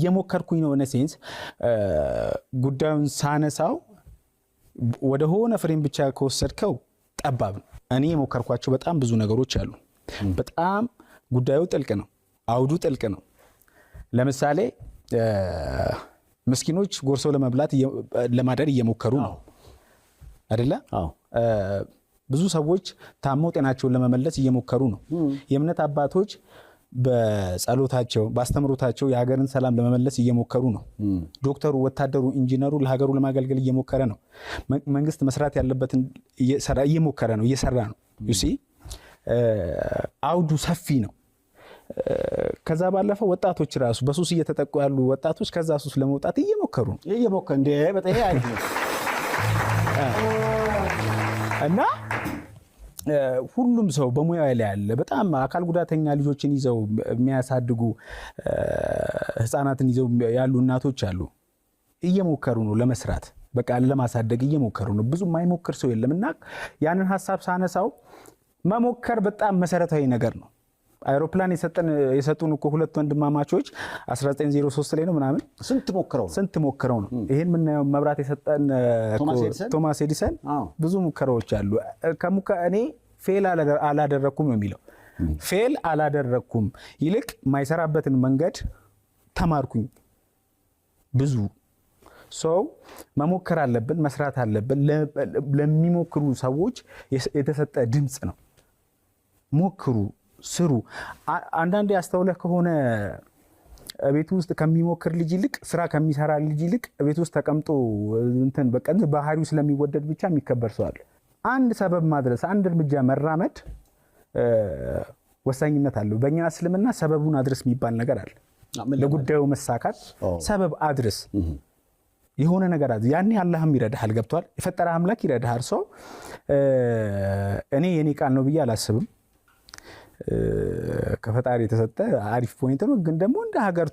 እየሞከርኩኝ ነው እነ ሴንስ ጉዳዩን ሳነሳው ወደ ሆነ ፍሬም ብቻ ከወሰድከው ጠባብ ነው እኔ የሞከርኳቸው በጣም ብዙ ነገሮች አሉ በጣም ጉዳዩ ጥልቅ ነው አውዱ ጥልቅ ነው ለምሳሌ ምስኪኖች ጎርሰው ለመብላት ለማደር እየሞከሩ ነው አይደለ አዎ ብዙ ሰዎች ታመው ጤናቸውን ለመመለስ እየሞከሩ ነው የእምነት አባቶች በጸሎታቸው ባስተምሮታቸው የሀገርን ሰላም ለመመለስ እየሞከሩ ነው ዶክተሩ ወታደሩ ኢንጂነሩ ለሀገሩ ለማገልገል እየሞከረ ነው መንግስት መስራት ያለበትን እየሞከረ ነው እየሰራ ነው you see አውዱ ሰፊ ነው ከዛ ባለፈው ወጣቶች ራሱ በሱስ እየተጠቁ ያሉ ወጣቶች ከዛ ሱስ ለመውጣት እየሞከሩ ነው እንደ በጣም ይሄ አይደለም እና ሁሉም ሰው በሙያው ላይ ያለ በጣም አካል ጉዳተኛ ልጆችን ይዘው የሚያሳድጉ ህፃናትን ይዘው ያሉ እናቶች አሉ እየሞከሩ ነው ለመስራት በቃ ለማሳደግ እየሞከሩ ነው ብዙ የማይሞክር ሰው የለምና ያንን ሐሳብ ሳነሳው መሞከር በጣም መሰረታዊ ነገር ነው አይሮፕላን የሰጡን እኮ ሁለት ወንድማማቾች 1903 ላይ ነው ምናምን ስንት ሞክረው ነው ይሄን ምን መብራት የሰጠን ቶማስ ኤዲሰን ብዙ ሙከራዎች አሉ እኔ ፌል አላደረኩም ነው የሚለው ፌል አላደረኩም ይልቅ ማይሰራበትን መንገድ ተማርኩኝ ብዙ ሰው መሞከር አለብን መስራት አለብን ለሚሞክሩ ሰዎች የተሰጠ ድምጽ ነው ሞክሩ ስሩ አንዳንዴ ያስተውለህ ከሆነ ቤት ውስጥ ከሚሞክር ልጅ ይልቅ ስራ ከሚሰራ ልጅ ይልቅ ቤት ውስጥ ተቀምጦ እንትን በቃ ባህሪው ስለሚወደድ ብቻ የሚከበር ሰው አለ አንድ ሰበብ ማድረስ አንድ እርምጃ መራመድ ወሳኝነት አለው በእኛ እስልምና ሰበቡን አድርስ የሚባል ነገር አለ ለጉዳዩ መሳካት ሰበብ አድርስ የሆነ ነገር አዝ ያኔ አላህም ይረዳሃል ገብቷል የፈጠረ አምላክ ይረዳሃል ሰው እኔ የኔ ቃል ነው ብዬ አላስብም ከፈጣሪ የተሰጠ አሪፍ ፖይንት ነው ግን ደግሞ እንደ ሀገር